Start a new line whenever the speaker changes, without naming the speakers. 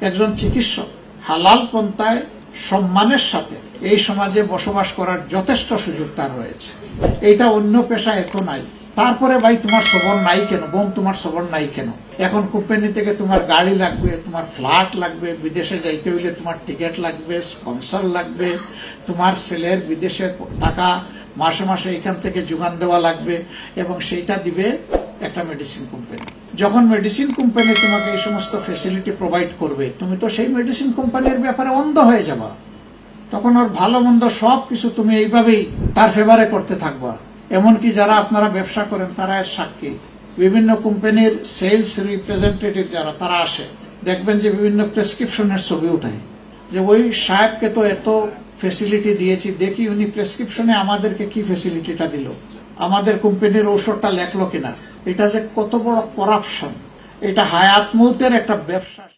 একজন চিকিৎসক হালাল পন্থায় সম্মানের সাথে এই সমাজে বসবাস করার যথেষ্ট সুযোগ তার রয়েছে। এইটা অন্য পেশা এত নাই। তারপরে ভাই তোমার সবর নাই কেন? বোন তোমার সবর নাই কেন? এখন কোম্পানি থেকে তোমার গাড়ি লাগবে, তোমার ফ্ল্যাট লাগবে, বিদেশে যাইতে হইলে তোমার টিকিট লাগবে, স্পন্সর লাগবে, তোমার ছেলের বিদেশে টাকা মাসে মাসে এখান থেকে যোগান দেওয়া লাগবে, এবং সেইটা দিবে একটা মেডিসিন কোম্পানি। যখন মেডিসিন কোম্পানি তোমাকে এই সমস্ত ফ্যাসিলিটি প্রোভাইড করবে, তুমি তো সেই মেডিসিন কোম্পানির ব্যাপারে অন্ধ হয়ে যাবা। তখন ওর ভালো মন্দ সব কিছু তুমি এইভাবেই তার ফেভারে করতে থাকবা। এমনকি যারা আপনারা ব্যবসা করেন তারা এর সাক্ষী। বিভিন্ন কোম্পানির সেলস রিপ্রেজেন্টেটিভ যারা তারা আসে, দেখবেন যে বিভিন্ন প্রেসক্রিপশনের ছবি উঠায় যে ওই সাহেবকে তো এত ফ্যাসিলিটি দিয়েছি, দেখি উনি প্রেসক্রিপশনে আমাদেরকে কি ফ্যাসিলিটিটা দিল, আমাদের কোম্পানির ঔষধটা লেখলো কিনা। এটা যে কত বড় করাপশন, এটা হায়াত মৌতের একটা ব্যবসা।